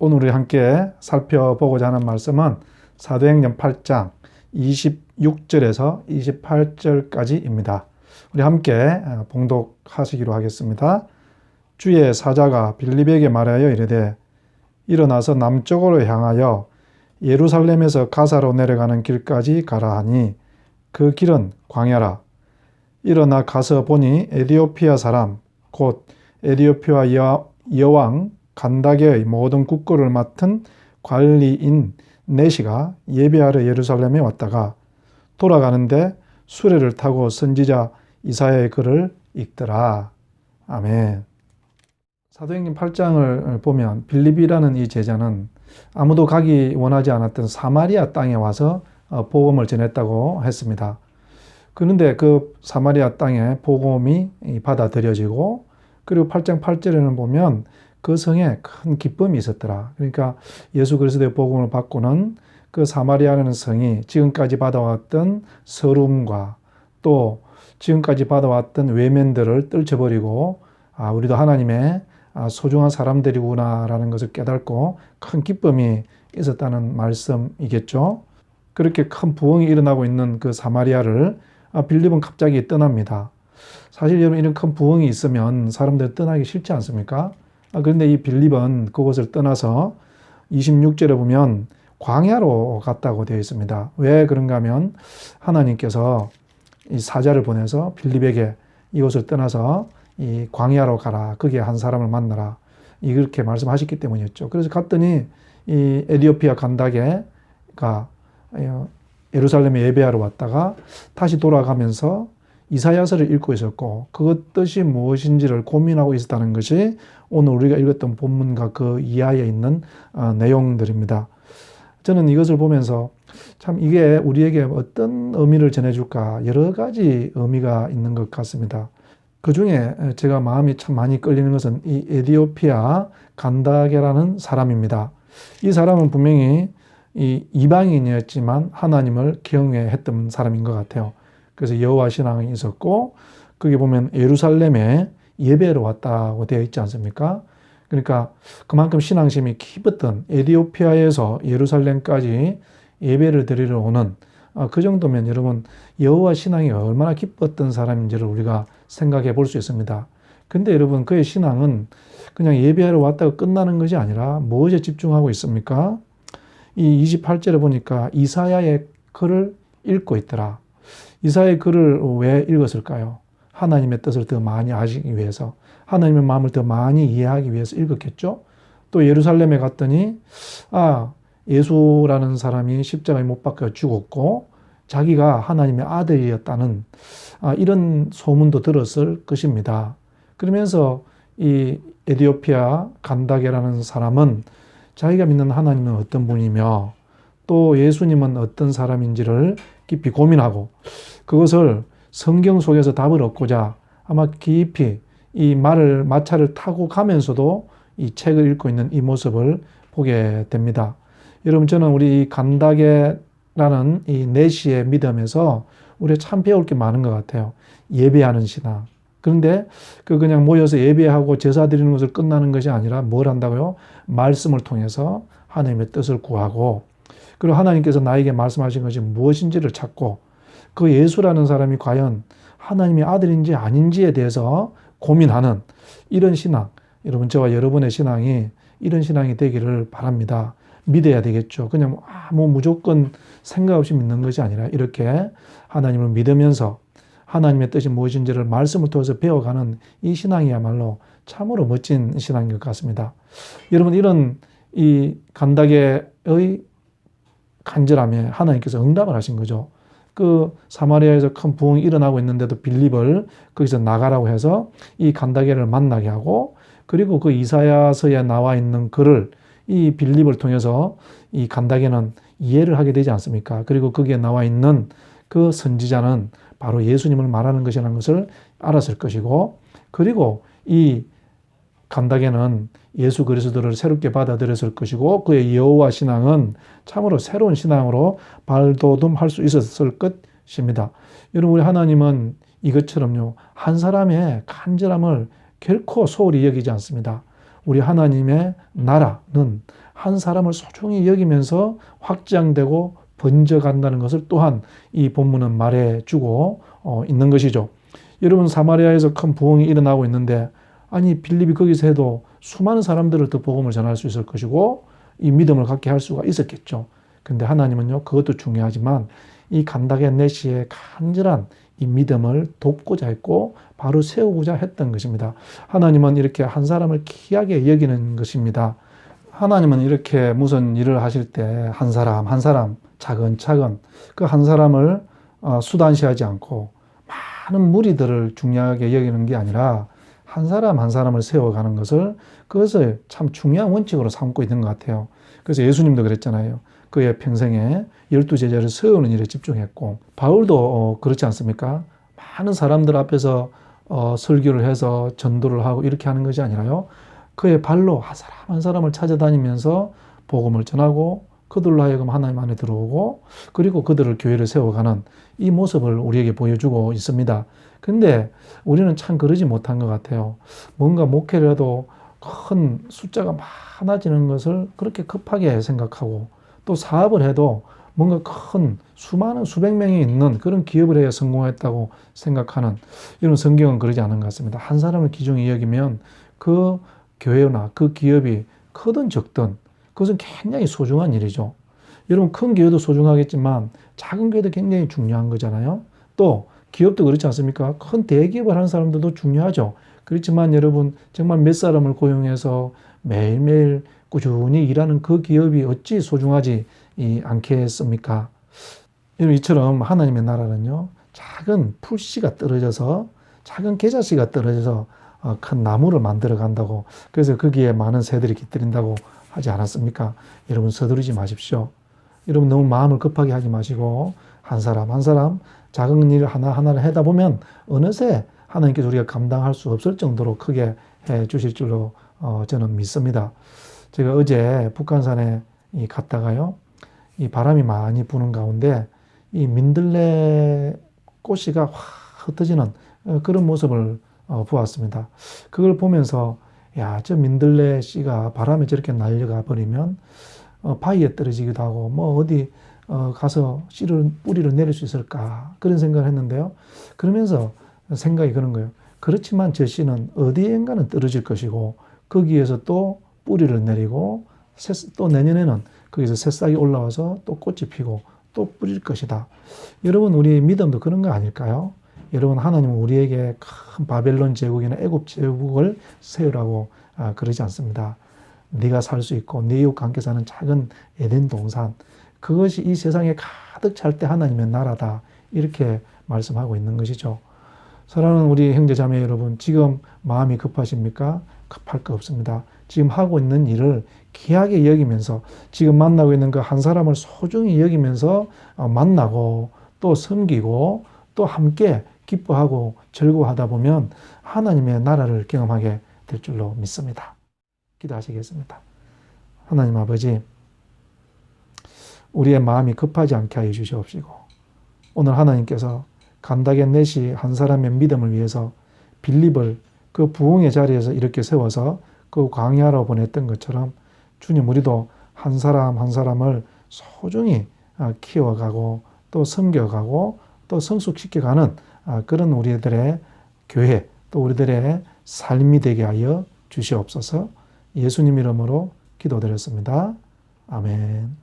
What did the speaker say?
오늘 우리 함께 살펴보고자 하는 말씀은 사도행전 8장 26절에서 28절까지입니다. 우리 함께 봉독하시기로 하겠습니다. 주의 사자가 빌립에게 말하여 이르되 일어나서 남쪽으로 향하여 예루살렘에서 가사로 내려가는 길까지 가라 하니 그 길은 광야라. 일어나 가서 보니 에디오피아 사람 곧 에디오피아 여왕 간다게의 모든 국고를 맡은 관리인 네시가 예배하러 예루살렘에 왔다가 돌아가는데 수레를 타고 선지자 이사야의 글을 읽더라. 아멘. 사도행전 8장을 보면 빌립이라는 이 제자는 아무도 가기 원하지 않았던 사마리아 땅에 와서 복음을 전했다고 했습니다. 그런데 그 사마리아 땅에 복음이 받아들여지고 그리고 8장 8절에는 보면 그 성에 큰 기쁨이 있었더라. 그러니까 예수 그리스도의 복음을 받고는 그 사마리아라는 성이 지금까지 받아왔던 서름과 또 지금까지 받아왔던 외면들을 떨쳐버리고 우리도 하나님의 소중한 사람들이구나라는 것을 깨닫고 큰 기쁨이 있었다는 말씀이겠죠. 그렇게 큰 부흥이 일어나고 있는 그 사마리아를 빌립은 갑자기 떠납니다. 사실 여러분 이런 큰 부흥이 있으면 사람들이 떠나기 싫지 않습니까? 그런데 이 빌립은 그곳을 떠나서 26절에 보면 광야로 갔다고 되어 있습니다. 왜 그런가 하면 하나님께서 이 사자를 보내서 빌립에게 이곳을 떠나서 이 광야로 가라. 거기에 한 사람을 만나라. 이렇게 말씀하셨기 때문이었죠. 그래서 갔더니 이 에디오피아 간다게가 예루살렘에 예배하러 왔다가 다시 돌아가면서 이사야서를 읽고 있었고 그 뜻이 무엇인지를 고민하고 있었다는 것이 오늘 우리가 읽었던 본문과 그 이하에 있는 내용들입니다. 저는 이것을 보면서 참 이게 우리에게 어떤 의미를 전해줄까 여러 가지 의미가 있는 것 같습니다. 그 중에 제가 마음이 참 많이 끌리는 것은 이 에디오피아 간다게라는 사람입니다. 이 사람은 분명히 이 이방인이었지만 하나님을 경외했던 사람인 것 같아요. 그래서 여호와 신앙이 있었고 거기 보면 예루살렘에 예배로 왔다고 되어 있지 않습니까? 그러니까 그만큼 신앙심이 깊었던 에디오피아에서 예루살렘까지 예배를 드리러 오는 그 정도면 여러분 여호와 신앙이 얼마나 깊었던 사람인지를 우리가 생각해 볼 수 있습니다. 근데 여러분 그의 신앙은 그냥 예배하러 왔다가 끝나는 것이 아니라 무엇에 집중하고 있습니까? 이 28절에 보니까 이사야의 글을 읽고 있더라. 이사야의 글을 왜 읽었을까요? 하나님의 뜻을 더 많이 아시기 위해서, 하나님의 마음을 더 많이 이해하기 위해서 읽었겠죠? 또 예루살렘에 갔더니 예수라는 사람이 십자가에 못 박혀 죽었고 자기가 하나님의 아들이었다는 이런 소문도 들었을 것입니다. 그러면서 이 에디오피아 간다게라는 사람은 자기가 믿는 하나님은 어떤 분이며 또 예수님은 어떤 사람인지를 깊이 고민하고 그것을 성경 속에서 답을 얻고자 아마 깊이 이 마차를 타고 가면서도 이 책을 읽고 있는 이 모습을 보게 됩니다. 여러분 저는 우리 간다게라는 이 네시의 믿음에서 우리가 참 배울 게 많은 것 같아요. 예배하는 신앙. 그런데 그냥 모여서 예배하고 제사 드리는 것을 끝나는 것이 아니라 뭘 한다고요? 말씀을 통해서 하나님의 뜻을 구하고 그리고 하나님께서 나에게 말씀하신 것이 무엇인지를 찾고 그 예수라는 사람이 과연 하나님의 아들인지 아닌지에 대해서 고민하는 이런 신앙, 여러분 저와 여러분의 신앙이 이런 신앙이 되기를 바랍니다. 믿어야 되겠죠. 그냥 무조건 생각 없이 믿는 것이 아니라 이렇게 하나님을 믿으면서 하나님의 뜻이 무엇인지를 말씀을 통해서 배워가는 이 신앙이야말로 참으로 멋진 신앙인 것 같습니다. 여러분 이런 이 간다게의 간절함에 하나님께서 응답을 하신 거죠. 그 사마리아에서 큰 부흥이 일어나고 있는데도 빌립을 거기서 나가라고 해서 이 간다게를 만나게 하고 그리고 그 이사야서에 나와 있는 글을 이 빌립을 통해서 이 간다게는 이해를 하게 되지 않습니까? 그리고 거기에 나와 있는 그 선지자는 바로 예수님을 말하는 것이라는 것을 알았을 것이고 그리고 이 간다게는 예수 그리스도를 새롭게 받아들였을 것이고 그의 여호와 신앙은 참으로 새로운 신앙으로 발돋움할 수 있었을 것입니다. 여러분 우리 하나님은 이것처럼요 한 사람의 간절함을 결코 소홀히 여기지 않습니다. 우리 하나님의 나라는 한 사람을 소중히 여기면서 확장되고 번져간다는 것을 또한 이 본문은 말해주고 있는 것이죠. 여러분, 사마리아에서 큰 부흥이 일어나고 있는데, 아니 빌립이 거기서 해도 수많은 사람들을 더 복음을 전할 수 있을 것이고 이 믿음을 갖게 할 수가 있었겠죠. 근데 하나님은요, 그것도 중요하지만 이 간다게 네시의 간절한 이 믿음을 돕고자 했고 바로 세우고자 했던 것입니다. 하나님은 이렇게 한 사람을 귀하게 여기는 것입니다. 하나님은 이렇게 무슨 일을 하실 때 한 사람 한 사람 차근차근 그 한 사람을 수단시하지 않고 많은 무리들을 중요하게 여기는 게 아니라 한 사람 한 사람을 세워가는 그것을 참 중요한 원칙으로 삼고 있는 것 같아요. 그래서 예수님도 그랬잖아요. 그의 평생에 12제자를 세우는 일에 집중했고, 바울도 그렇지 않습니까? 많은 사람들 앞에서 설교를 해서 전도를 하고 이렇게 하는 것이 아니라요, 그의 발로 한 사람 한 사람을 찾아다니면서 복음을 전하고 그들로 하여금 하나님 안에 들어오고 그리고 그들을 교회를 세워가는 이 모습을 우리에게 보여주고 있습니다. 근데 우리는 참 그러지 못한 것 같아요. 뭔가 목회를 해도 큰 숫자가 많아지는 것을 그렇게 급하게 생각하고, 또 사업을 해도 뭔가 큰 수많은 수백 명이 있는 그런 기업을 해야 성공했다고 생각하는, 이런 성경은 그러지 않은 것 같습니다. 한 사람을 귀중히 여기면 그 교회나 그 기업이 크든 적든 그것은 굉장히 소중한 일이죠. 여러분, 큰 교회도 소중하겠지만 작은 교회도 굉장히 중요한 거잖아요. 또 기업도 그렇지 않습니까? 큰 대기업을 하는 사람들도 중요하죠. 그렇지만 여러분, 정말 몇 사람을 고용해서 매일매일 꾸준히 일하는 그 기업이 어찌 소중하지 않겠습니까? 이처럼 하나님의 나라는요, 작은 풀씨가 떨어져서, 작은 겨자씨가 떨어져서 큰 나무를 만들어 간다고, 그래서 거기에 많은 새들이 깃들인다고 하지 않았습니까? 여러분, 서두르지 마십시오. 여러분, 너무 마음을 급하게 하지 마시고 한 사람 한 사람 작은 일 하나하나를 하다 보면 어느새 하나님께서 우리가 감당할 수 없을 정도로 크게 해 주실 줄로 저는 믿습니다. 제가 어제 북한산에 갔다가요, 이 바람이 많이 부는 가운데 이 민들레 꽃씨가 확 흩어지는 그런 모습을 보았습니다. 그걸 보면서, 야, 저 민들레 씨가 바람에 저렇게 날려가 버리면 바위에 떨어지기도 하고 뭐 어디 가서 뿌리를 내릴 수 있을까, 그런 생각을 했는데요. 그러면서 생각이 그런 거예요. 그렇지만 저 씨는 어디엔가는 떨어질 것이고 거기에서 또 뿌리를 내리고 또 내년에는 거기서 새싹이 올라와서 또 꽃이 피고 또 뿌릴 것이다. 여러분, 우리 믿음도 그런 거 아닐까요? 여러분, 하나님은 우리에게 큰 바벨론 제국이나 애굽 제국을 세우라고 그러지 않습니다. 네가 살 수 있고 네 이웃과 함께 사는 작은 에덴 동산, 그것이 이 세상에 가득 찰 때 하나님의 나라다, 이렇게 말씀하고 있는 것이죠. 사랑하는 우리 형제 자매 여러분, 지금 마음이 급하십니까? 급할 거 없습니다. 지금 하고 있는 일을 귀하게 여기면서, 지금 만나고 있는 그 한 사람을 소중히 여기면서 만나고 또 섬기고 또 함께 기뻐하고 즐거워하다 보면 하나님의 나라를 경험하게 될 줄로 믿습니다. 기도하시겠습니다. 하나님 아버지, 우리의 마음이 급하지 않게 하여 주시옵시고, 오늘 하나님께서 간다게 넷이 한 사람의 믿음을 위해서 빌립을 그 부흥의 자리에서 이렇게 세워서 그 광야로 보냈던 것처럼, 주님, 우리도 한 사람 한 사람을 소중히 키워가고 또 섬겨가고 또 성숙시켜가는 그런 우리들의 교회, 또 우리들의 삶이 되게 하여 주시옵소서. 예수님 이름으로 기도드렸습니다. 아멘.